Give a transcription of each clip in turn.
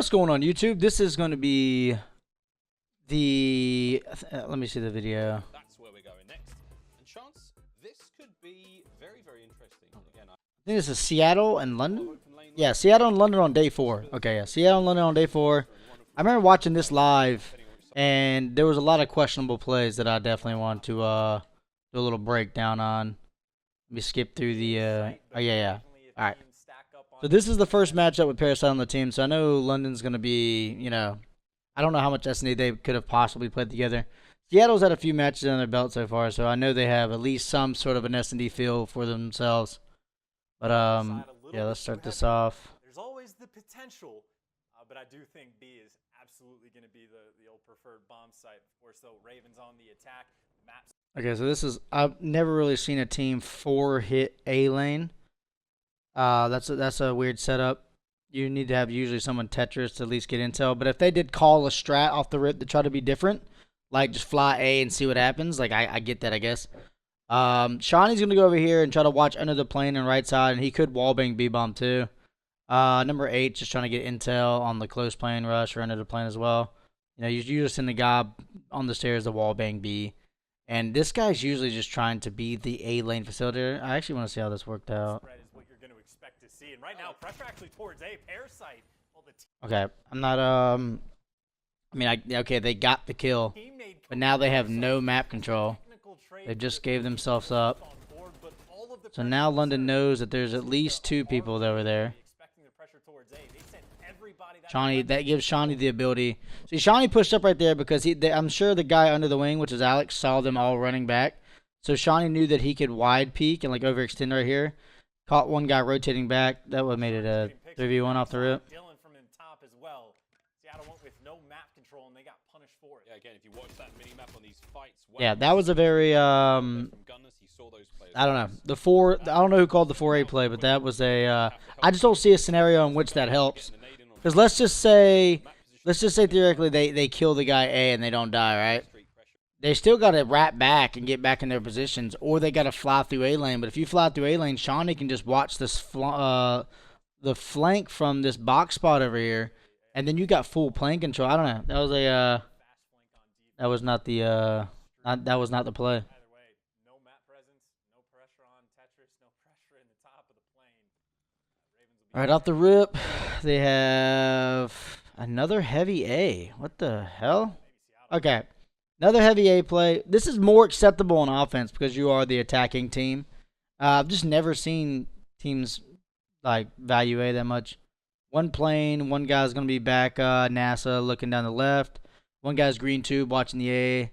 What's going on, YouTube? This is going to be the... let me see the video. That's where we're going next. And Chance, this could be very, very interesting. Again, I think this is Seattle and London. Yeah, Seattle and London on day 4. Okay, yeah, Seattle and London on day 4. I remember watching this live, and there was a lot of questionable plays that I definitely want to do a little breakdown on. Let me skip through the... oh, yeah. All right. So this is the first matchup with Parasite on the team, so I know London's going to be, you know... I don't know how much S&D they could have possibly played together. Seattle's had a few matches on their belt so far, so I know they have at least some sort of an S&D feel for themselves. But, yeah, let's start this off. There's always the potential, but I do think B is absolutely going to be the old preferred bomb site. Of course, though, Ravens on the attack. Maps. Okay, so this is... I've never really seen a team 4-hit A lane. That's a weird setup. You need to have usually someone Tetris to at least get intel. But if they did call a strat off the rip to try to be different, like just fly A and see what happens, like I get that, I guess. Shawnee's going to go over here and try to watch under the plane and right side, and he could wallbang B-bomb too. Number 8 just trying to get intel on the close plane rush or under the plane as well. You know, you just send the guy on the stairs to wallbang B. And this guy's usually just trying to be the A lane facilitator. I actually want to see how this worked out. And right now, pressure actually towards A. Parasite. Okay, I'm not, I mean, okay, they got the kill, but now they have no map control. They just gave themselves up. So now London knows that there's at least 2 people over there. Shawnee, that gives Shawnee the ability. See, Shawnee pushed up right there because I'm sure the guy under the wing, which is Alex, saw them all running back. So Shawnee knew that he could wide peek and like overextend right here. Caught one guy rotating back. That would have made it a 3v1 off the rip. Dylan from in top as well. Seattle went with no map control and they got punished for it. Yeah, again, if you watch that mini map on these fights, yeah, that was a very I don't know. I don't know who called the 4A play, but that was a I just don't see a scenario in which that helps. Cuz let's just say theoretically they kill the guy A and they don't die, right? They still got to wrap back and get back in their positions, or they got to fly through A lane. But if you fly through A lane, Shawnee can just watch this the flank from this box spot over here, and then you got full plane control. I don't know. That was a that was not the that was not the play. Either way, no map presence, no pressure on Tetris, no pressure in the top of the plane. All right, off the rip, they have another heavy A. What the hell? Okay. Another heavy A play. This is more acceptable on offense because you are the attacking team. I've just never seen teams like value A that much. One plane, one guy's going to be back NASA looking down the left. One guy's green tube watching the A.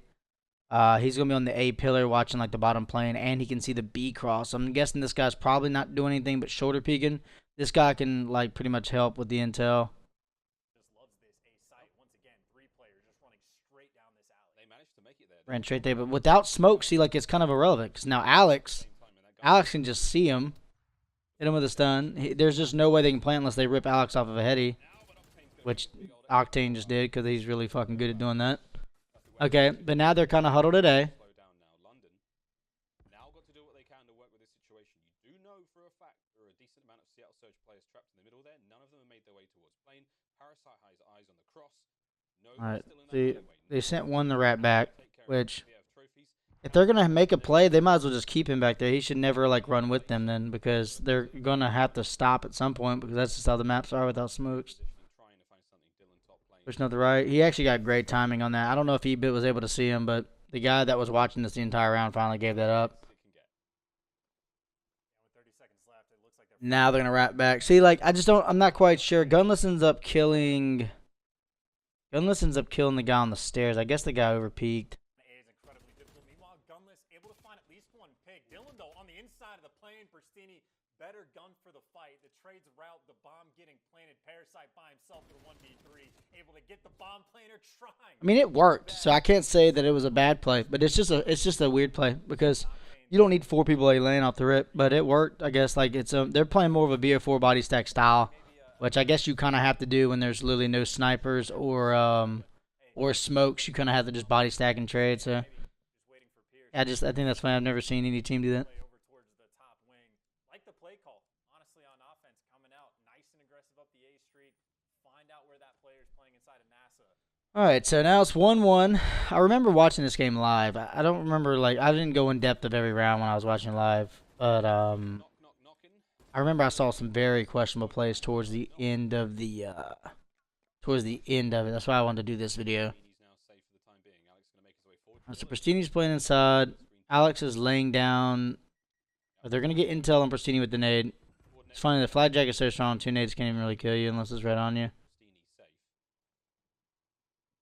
He's going to be on the A pillar watching like the bottom plane, and he can see the B cross. I'm guessing this guy's probably not doing anything but shoulder peeking. This guy can like pretty much help with the intel. Ran straight there, but without smoke, see, like, it's kind of irrelevant. Because now Alex can just see him, hit him with a stun. There's just no way they can play unless they rip Alex off of a heady, which Octane just did because he's really fucking good at doing that. Okay, but now they're kind of huddled at A. Now got to do what they can to work with this situation. You do know for a fact there are a decent amount of Seattle Surge players trapped in the middle there. None of them have made their way towards plane. Parasite has eyes on the cross. No, Alright, see, they sent one the rat back. Which, if they're going to make a play, they might as well just keep him back there. He should never, like, run with them then because they're going to have to stop at some point because that's just how the maps are without smokes. Pushing up the right. He actually got great timing on that. I don't know if he was able to see him, but the guy that was watching this the entire round finally gave that up. Now they're going to wrap back. See, like, I'm not quite sure. Gunless ends up killing the guy on the stairs. I guess the guy overpeaked. Better gun for the fight. The trades route, the bomb getting planted. Parasite by himself in 1v3, able to get the bomb planter trying. I mean, it worked, so I can't say that it was a bad play, but it's just a weird play because you don't need 4 people A lane off the rip, but it worked. I guess like they're playing more of a BO4 body stack style, which I guess you kind of have to do when there's literally no snipers or smokes. You kind of have to just body stack and trade. So I think that's fine. I've never seen any team do that. find out where that player is playing inside of NASA. All right, so now it's 1-1. I remember watching this game live. I don't remember, like, I didn't go in depth of every round when I was watching live, but Knocking. I remember I saw some very questionable plays towards the end of the That's why I wanted to do this video. He's now safe for the time being. Alex is going to make his way forward. So Pristini's playing inside. Alex is laying down. They're going to get intel on Pristini with the nade. It's funny, the flag jack is so strong, 2 nades can't even really kill you unless it's right on you. Pristini safe.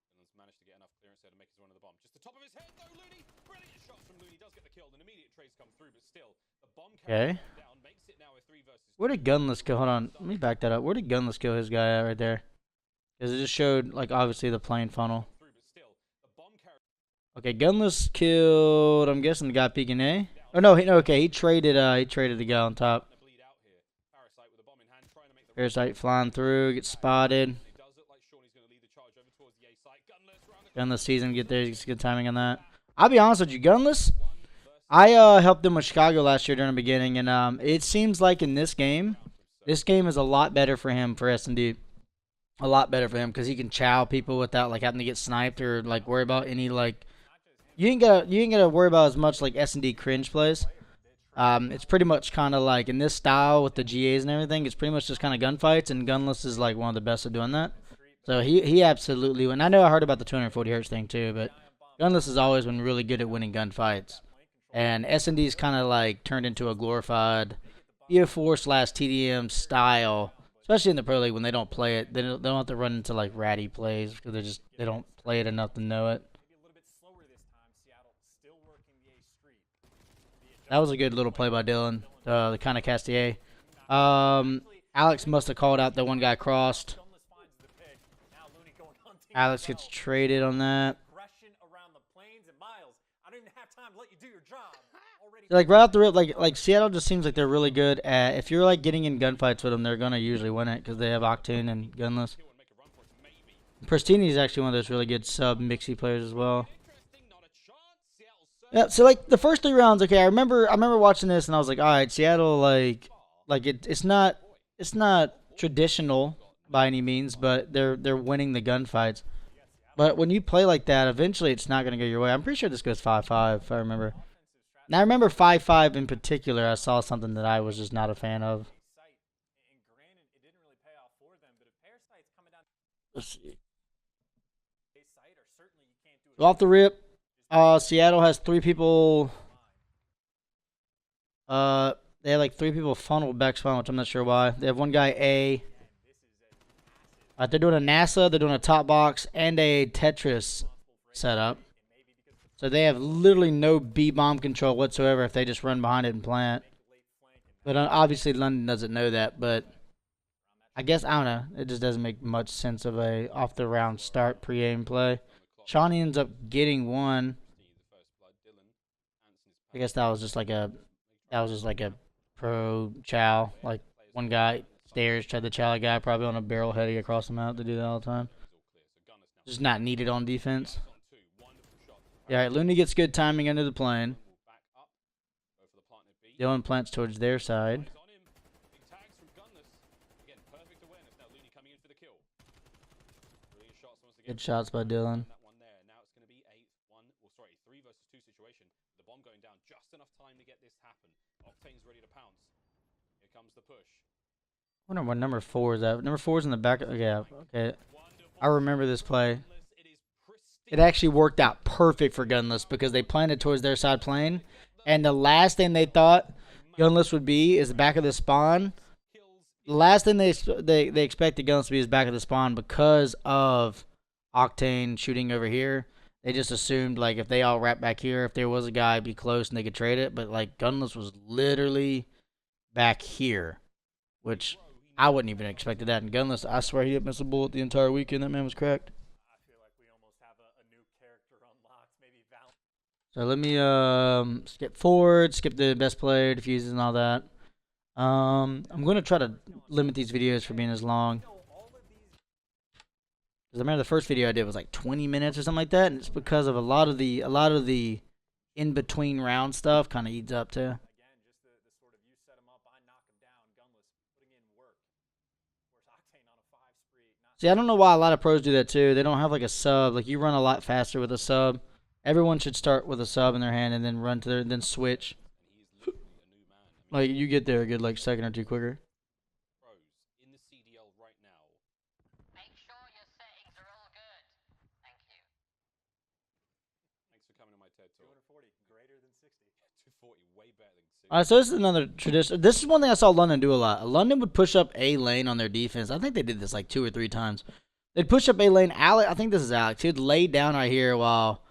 Finland's managed to get enough clearance there to make his run of the bomb. Just the top of his head, though, Looney. Brilliant shots from Looney. Does get the kill. An immediate trace come through, but still, the bomb Okay. down makes it now a 3 versus 2. Where did Gunless go? Hold on. Let me back that up. Where did Gunless kill his guy at right there? Because it just showed, like, obviously the plane funnel. Through, but still, the bomb carrier Okay, Gunless killed, I'm guessing, the guy peeking A. Oh, no, okay, he traded the guy on top. gonna bleed out here. Parasite with the bomb in hand, trying to make the Parasite flying through, gets spotted. It does look like Shawnee's going to lead the charge over towards the A site. Gunless round the Gunless sees him get there, he gets good timing on that. I'll be honest with you, Gunless, I helped him with Chicago last year during the beginning, and it seems like in this game is a lot better for him for S&D. A lot better for him because he can chow people without like having to get sniped or like worry about any like you ain't gotta worry about as much like S&D cringe plays. It's pretty much kind of like in this style with the GAs and everything. It's pretty much just kind of gunfights, and Gunless is like one of the best at doing that. So he absolutely. And I know I heard about the 240 hertz thing too, but Gunless has always been really good at winning gunfights. And S&D's kind of like turned into a glorified BO4/TDM style. Especially in the Pro League when they don't play it, they don't have to run into like ratty plays because they don't play it enough to know it. Maybe a little bit slower this time. Seattle still working the A street. That was a good little play by Dylan, the kind of Castier. Alex must have called out that one guy crossed. Gunless finds the pick. Now Looney going hunting. Alex gets traded on that. Aggression around the planes, and Miles, I don't even have time to let you do your job. Already Like right off the rip, like Seattle just seems like they're really good at. If you're like getting in gunfights with them, they're gonna usually win it because they have Octane and Gunless. make a run for it, maybe. Pristini is actually one of those really good sub mixy players as well. Interesting, not a chance. Seattle Yeah, so like the first 3 rounds, okay, I remember watching this and I was like, all right, Seattle, like it's not traditional by any means, but they're winning the gunfights. But when you play like that, eventually it's not gonna go your way. I'm pretty sure this goes 5-5 if I remember. Now I remember 5-5 in particular. I saw something that I was just not a fan of. sight. And granted, it didn't really pay off for them, but if Parasite's coming down Let's see. A site, or certainly you can't do it. Off the rip, Seattle has 3 people. They have like 3 people funneled back spawn, which I'm not sure why. They have one guy A. They're doing a NASA, they're doing a top box, and a Tetris setup. So they have literally no B bomb control whatsoever if they just run behind it and plant. But obviously London doesn't know that. But I guess I don't know. It just doesn't make much sense of a off the round start pre-aim play. Shawnee ends up getting one. I guess that was just like a pro chow. Like one guy stairs tried to chow a guy probably on a barrel heading across the map to do that all the time. Just not needed on defense. Yeah, right, Looney gets good timing under the plane. Dylan plants towards their side. Good shots by Dylan. Now it's going to be a 3 versus 2 situation. The bomb going down just enough time to get this happen. Octane's ready to pounce. Here comes the push. I wonder what number 4 is at. Number 4 is in the back. Yeah, okay. I remember this play. It actually worked out perfect for Gunless because they planted towards their side plane. And the last thing they thought Gunless would be is the back of the spawn. The last thing they expected Gunless to be is back of the spawn because of Octane shooting over here. They just assumed like if they all wrap back here, if there was a guy, it'd be close and they could trade it. But like Gunless was literally back here, which I wouldn't even expected that. And Gunless, I swear he didn't miss a bullet the entire weekend. That man was cracked. I feel like we almost have a new character unlocked. Maybe Val. So let me skip forward, skip the best player, diffuses and all that. I'm going to try to limit these videos from being as long. Because I remember the first video I did was like 20 minutes or something like that, and it's because of a lot of the in between round stuff kind of eats up too. Again, just the sort of you set him up, I knock him down. Gunless putting in work. Octane on a 5 spree. See, I don't know why a lot of pros do that too. They don't have like a sub. Like you run a lot faster with a sub. Everyone should start with a sub in their hand and then run to their, then switch. And he is literally a new man. Like you get there a good like second or two quicker. Pros in the CDL right now. Make sure your settings are all good. Thank you. Thanks for coming to my TED talk. 240, greater than 60. 240, way better than 60. All right, so this is another tradition. This is one thing I saw London do a lot. London would push up A lane on their defense. I think they did this like 2 or 3 times. They'd push up A lane. Alex, I think this is Alex. He'd lay down right here while,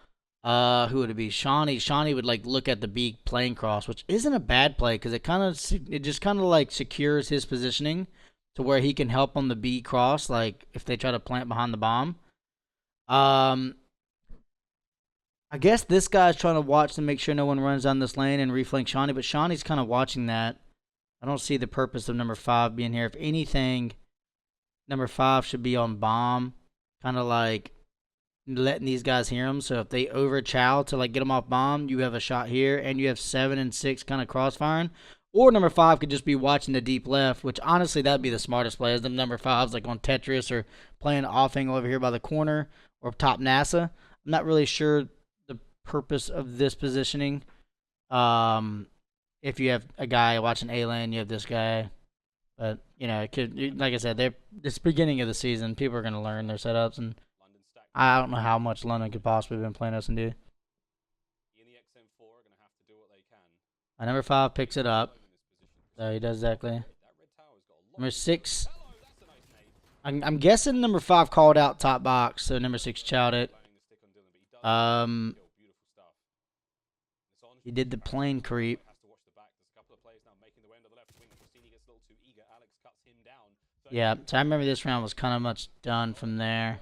who would it be? Shawnee. Shawnee would like look at the B playing cross, which isn't a bad play because it just kind of like secures his positioning to where he can help on the B cross, like if they try to plant behind the bomb. I guess this guy's trying to watch to make sure no one runs down this lane and reflank Shawnee, but Shawnee's kind of watching that. I don't see the purpose of number 5 being here. If anything, number 5 should be on bomb, kind of like letting these guys hear him. So if they over chow to like get them off bomb, you have a shot here, and you have 7 and 6 kind of crossfiring. Or number 5 could just be watching the deep left, which honestly that'd be the smartest play. As the number 5's like on Tetris or playing off angle over here by the corner or top NASA. I'm not really sure the purpose of this positioning. If you have a guy watching A lane, you have this guy. But, you know, it could, like I said, it's beginning of the season. People are going to learn their setups, and I don't know how much London could possibly have been playing S&D. He and the XM4 are going to have to do what they can. Number 5 picks it up. So he does exactly. Number 6. I'm guessing number 5 called out top box, so number 6 chowed it. He did the plane creep. Yeah, so I remember this round was kind of much done from there.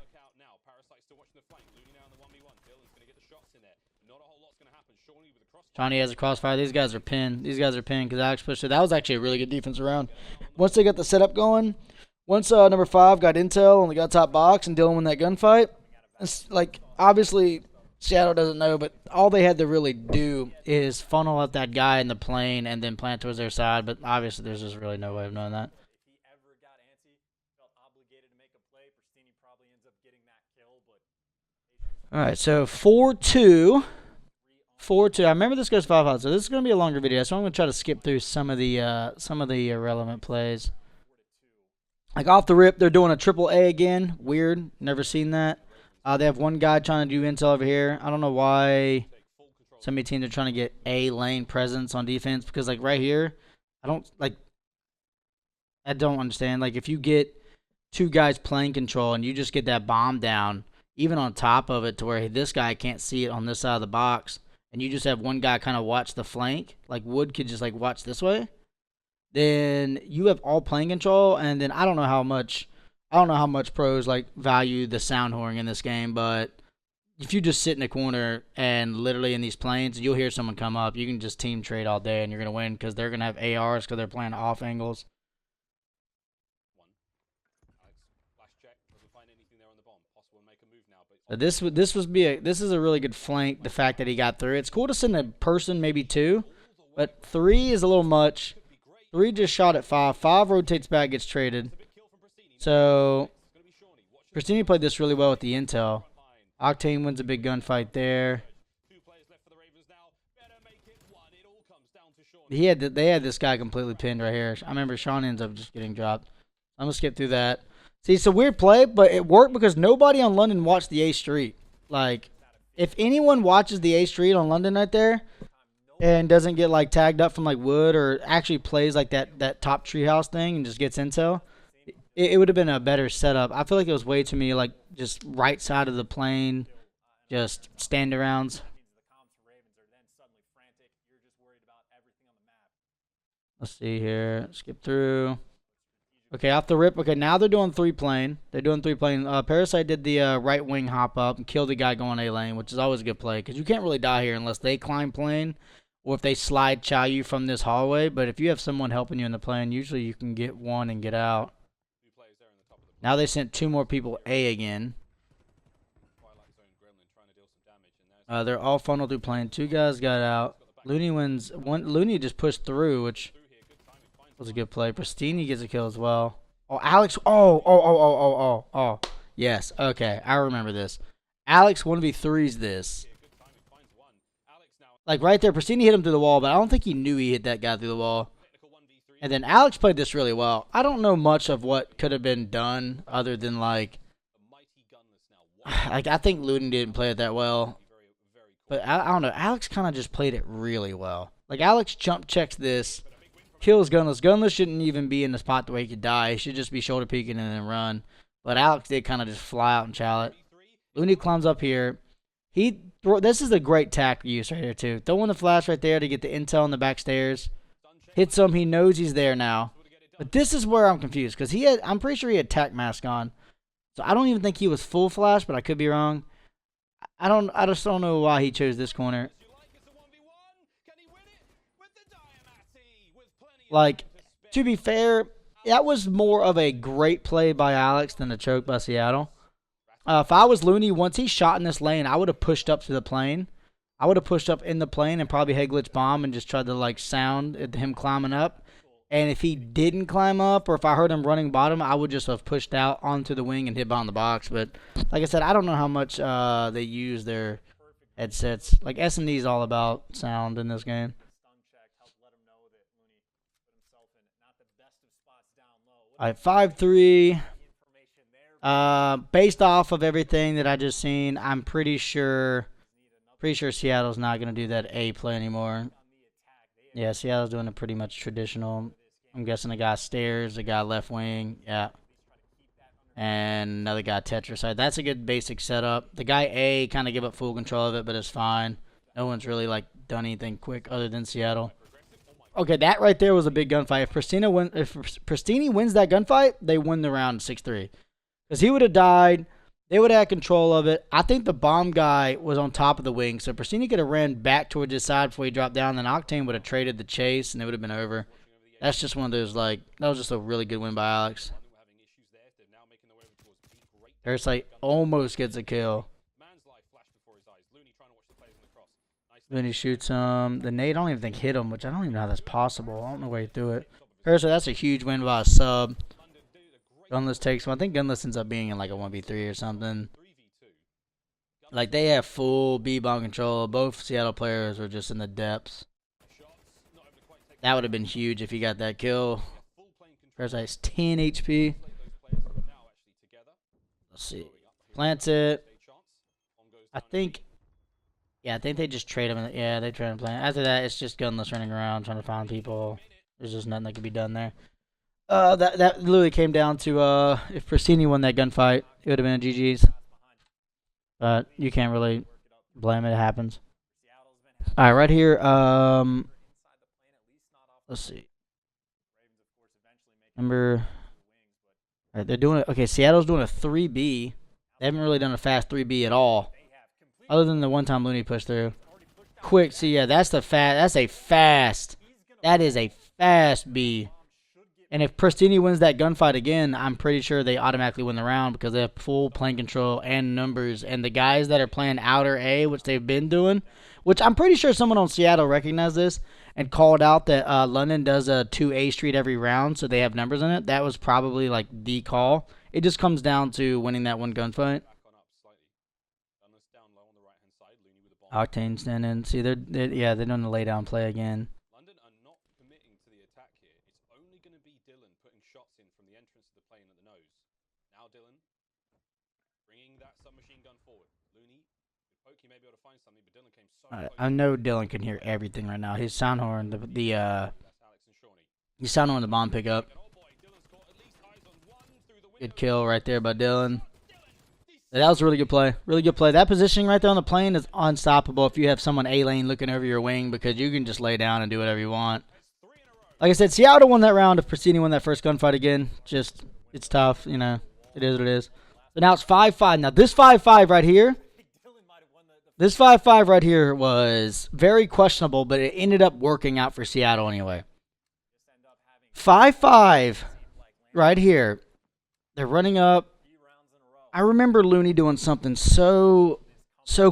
Shawnee has a crossfire. These guys are pinned. These guys are pinned because Alex pushed it. That was actually a really good defense round. Once they got the setup going, once number 5 got intel and they got top box and Dylan won that gunfight, it's like obviously Shadow doesn't know, but all they had to really do is funnel out that guy in the plane and then plant towards their side. But obviously there's just really no way of knowing that. If he ever got antsy, felt obligated to make a play, Pristini probably ends up getting that kill. But all right, so 4-2. 4-2. I remember this goes 5-5, so this is going to be a longer video, so I'm going to try to skip through some of the irrelevant plays. Like off the rip, they're doing a triple A again. Weird. Never seen that. They have one guy trying to do intel over here. I don't know why so many teams are trying to get A lane presence on defense, because like right here, I don't understand. Like if you get 2 guys playing control and you just get that bomb down, even on top of it to where this guy can't see it on this side of the box, and you just have one guy kind of watch the flank, like Wood could just like watch this way, then you have all playing control. And then I don't know how much pros like value the sound whoring in this game, but if you just sit in a corner and literally in these planes, you'll hear someone come up, you can just team trade all day and you're going to win because they're going to have ARs because they're playing off angles. So this is a really good flank, the fact that he got through. It's cool to send a person, maybe 2, but 3 is a little much. 3 just shot at 5. 5 rotates back, gets traded. So Pristini played this really well with the intel. Octane wins a big gunfight there. They had this guy completely pinned right here. I remember Sean ends up just getting dropped. I'm gonna skip through that. See, it's a weird play, but it worked because nobody on London watched the A Street. Like, if anyone watches the A Street on London right there and doesn't get like tagged up from like Wood or actually plays like that top treehouse thing and just gets intel, it would have been a better setup. I feel like it was way too many like just right side of the plane, just stand arounds. Let's see here. Skip through. Okay, off the rip. Okay, now they're doing 3 plane. They're doing 3 plane. Parasite did the right wing hop up and killed the guy going A lane, which is always a good play because you can't really die here unless they climb plane or if they slide chow you from this hallway. But if you have someone helping you in the plane, usually you can get one and get out. Now they sent 2 more people A again. They're all funneled through plane. 2 guys got out. Looney wins. Looney just pushed through, which was a good play. Pristini gets a kill as well. Oh, Alex. Oh. Yes. Okay. I remember this. Alex 1v3s this. Like right there, Pristini hit him through the wall, but I don't think he knew he hit that guy through the wall. And then Alex played this really well. I don't know much of what could have been done other than like I think Luden didn't play it that well. But I don't know. Alex kind of just played it really well. Like Alex jump checks this, kills Gunless. Gunless shouldn't even be in the spot the way he could die. He should just be shoulder peeking and then run. But Alex did kind of just fly out and chow it. Looney climbs up here. This is a great tack use right here too. Throwing the flash right there to get the intel on the back stairs. Hits him. He knows he's there now. But this is where I'm confused because I'm pretty sure he had tack mask on. So I don't even think he was full flash, but I could be wrong. I just don't know why he chose this corner. Like, to be fair, that was more of a great play by Alex than a choke by Seattle. If I was Looney, once he shot in this lane, I would have pushed up to the plane. I would have pushed up in the plane and probably head glitch bomb and just tried to like sound at him climbing up. And if he didn't climb up, or if I heard him running bottom, I would just have pushed out onto the wing and hit behind the box. But like I said, I don't know how much they use their headsets. Like S&D is all about sound in this game. All right, 5-3. Based off of everything that I just seen, I'm pretty sure Seattle's not gonna do that A play anymore. Yeah, Seattle's doing it pretty much traditional. I'm guessing the guy stairs, the guy left wing, yeah. And another guy Tetris side. That's a good basic setup. The guy A kind of give up full control of it, but it's fine. No one's really like done anything quick other than Seattle. Okay, that right there was a big gunfight. If Pristini wins that gunfight, they win the round 6-3. Because he would have died. They would have had control of it. I think the bomb guy was on top of the wing, so Pristini could have ran back towards his side before he dropped down. Then Octane would have traded the chase, and it would have been over. That's just one of those, like, that was just a really good win by Alex. Parasite almost gets a kill. Then he shoots him. The nade, I don't even think hit him, which I don't even know how that's possible. I don't know where he threw it. Parasite, that's a huge win by a sub. Gunless takes him. I think Gunless ends up being in like a 1v3 or something. Like they have full B-bomb control. Both Seattle players were just in the depths. That would have been huge if he got that kill. Parasite's 10 HP. Let's see. Plants it. I think they just trade him. Yeah, they trade him plant. After that, it's just Gunless running around trying to find people. There's just nothing that can be done there. That literally came down to if Pristini won that gunfight, it would have been a GG's. But you can't really blame it. It happens. All right, right here. Let's see. Remember, right, they're doing it. Okay, Seattle's doing a 3B. They haven't really done a fast 3B at all, other than the one time Looney pushed through. Quick, see, yeah, that's a fast B. And if Pristini wins that gunfight again, I'm pretty sure they automatically win the round because they have full plane control and numbers. And the guys that are playing outer A, which they've been doing, which I'm pretty sure someone on Seattle recognized this and called out that London does a 2A street every round, so they have numbers in it. That was probably like the call. It just comes down to winning that one gunfight. Octane standing. See, they're doing the lay down play again. London are not committing to the attack here. It's only going to be Dylan putting shots in from the entrance of the plane at the nose. Now Dylan bringing that submachine gun forward. Looney, with poke, he may be able to find something, but Dylan came so close. I know Dylan can hear everything right now. His sound horn, his sound horn, the bomb pickup. Good kill right there by Dylan. That was a really good play. Really good play. That positioning right there on the plane is unstoppable if you have someone A-lane looking over your wing because you can just lay down and do whatever you want. Like I said, Seattle won that round if Pristini won that first gunfight again. Just, it's tough, you know. It is what it is. So now it's 5-5. Now this 5-5 right here, was very questionable, but it ended up working out for Seattle anyway. 5-5 right here. They're running up. I remember Looney doing something so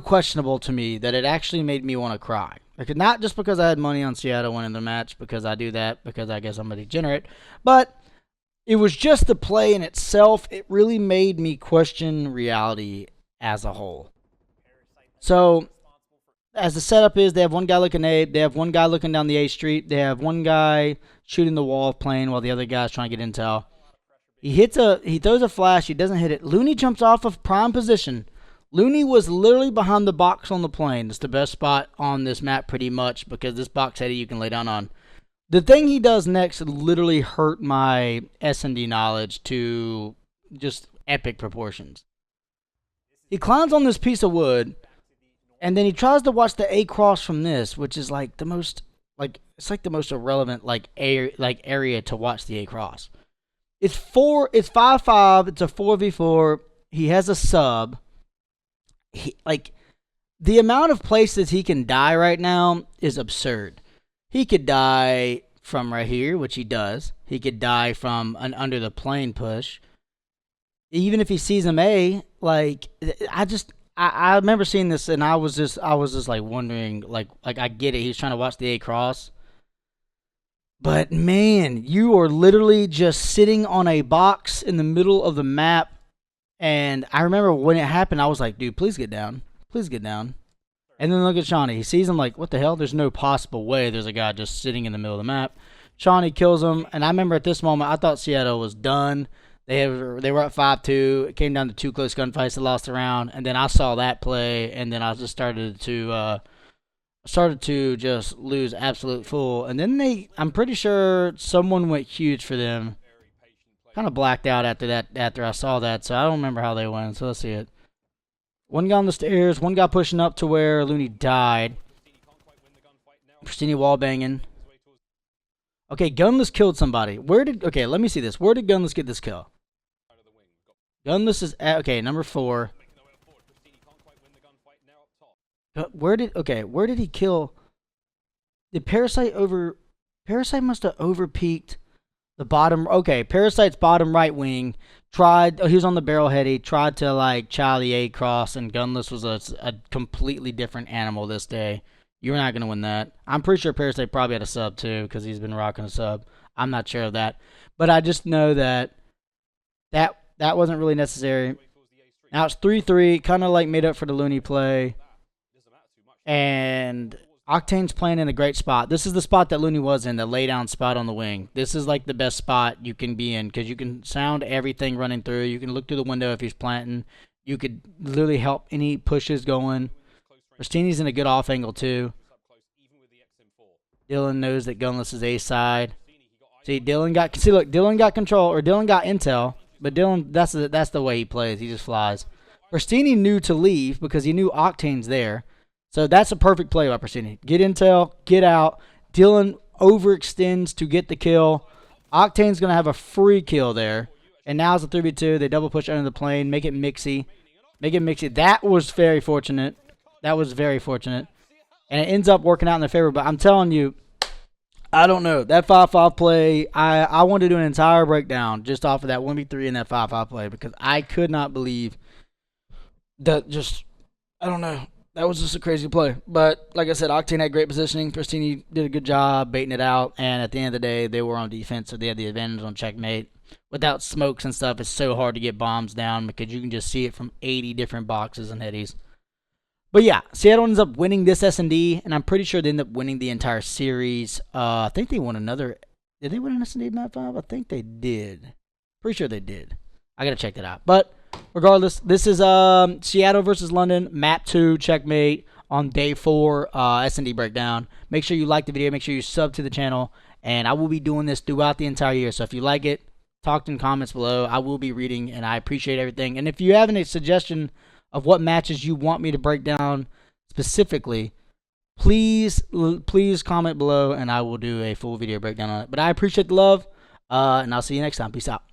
questionable to me that it actually made me want to cry. Like, not just because I had money on Seattle winning the match, because I do that, because I guess I'm a degenerate, but it was just the play in itself. It really made me question reality as a whole. So, as the setup is, they have one guy looking A, they have one guy looking down the A street, they have one guy shooting the wall plane while the other guy's trying to get intel. He throws a flash, he doesn't hit it. Looney jumps off of prime position. Looney was literally behind the box on the plane. It's the best spot on this map pretty much because this box heady you can lay down on. The thing he does next literally hurt my S&D knowledge to just epic proportions. He climbs on this piece of wood, and then he tries to watch the A cross from this, which is like the most, it's like the most irrelevant area to watch the A cross. It's 5-5. It's a 4v4. He has a sub. The amount of places he can die right now is absurd. He could die from right here, which he does. He could die from an under the plane push. Even if he sees him A, I remember seeing this and I was just like wondering, I get it. He's trying to watch the A cross. But man, you are literally just sitting on a box in the middle of the map. And I remember when it happened, I was like, dude, please get down. Please get down. And then look at Shawnee. He sees him like, what the hell? There's no possible way there's a guy just sitting in the middle of the map. Shawnee kills him. And I remember at this moment, I thought Seattle was done. They were up 5-2. It came down to 2 close gunfights. They lost the round. And then I saw that play. And then I just started to just lose absolute fool. And then I'm pretty sure someone went huge for them. Kind of blacked out after I saw that. So I don't remember how they went. So let's see it. One guy on the stairs, one guy pushing up to where Looney died. Pristini wall banging. Okay, Gunless killed somebody. Okay, let me see this. Where did Gunless get this kill? Gunless is at, okay, number 4. Where did he kill? Did Parasite must have overpeaked the bottom. Okay, Parasite's bottom right wing. He was on the barrel head. He tried to chow the A cross, and Gunless was a completely different animal this day. You're not going to win that. I'm pretty sure Parasite probably had a sub too, because he's been rocking a sub. I'm not sure of that. But I just know that wasn't really necessary. Now it's 3-3, kind of made up for the Looney play. And Octane's playing in a great spot. This is the spot that Looney was in, the lay down spot on the wing. This is the best spot you can be in because you can sound everything running through. You can look through the window if he's planting. You could literally help any pushes going. Pristini's in a good off angle too. Dylan knows that Gunless is A side. Dylan got control, or Dylan got intel, but Dylan, that's the way he plays. He just flies. Pristini knew to leave because he knew Octane's there. So that's a perfect play by Pristini. Get intel, get out. Dylan overextends to get the kill. Octane's going to have a free kill there. And now it's a 3v2. They double push under the plane. Make it mixy. That was very fortunate. And it ends up working out in their favor. But I'm telling you, I don't know. That 5-5 play, I wanted to do an entire breakdown just off of that 1v3 and that 5-5 play because I could not believe that I don't know. That was just a crazy play. But like I said, Octane had great positioning. Pristini did a good job baiting it out. And at the end of the day, they were on defense, so they had the advantage on checkmate. Without smokes and stuff, it's so hard to get bombs down because you can just see it from 80 different boxes and headies. But yeah, Seattle ends up winning this S&D, and I'm pretty sure they end up winning the entire series. I think they won another. Did they win an S&D map 5? I think they did. Pretty sure they did. I got to check that out. But regardless, this is Seattle versus London, map 2, checkmate on day 4, S&D breakdown. Make sure you like the video. Make sure you sub to the channel. And I will be doing this throughout the entire year. So if you like it, talk in comments below. I will be reading, and I appreciate everything. And if you have any suggestion of what matches you want me to break down specifically, please comment below, and I will do a full video breakdown on it. But I appreciate the love, and I'll see you next time. Peace out.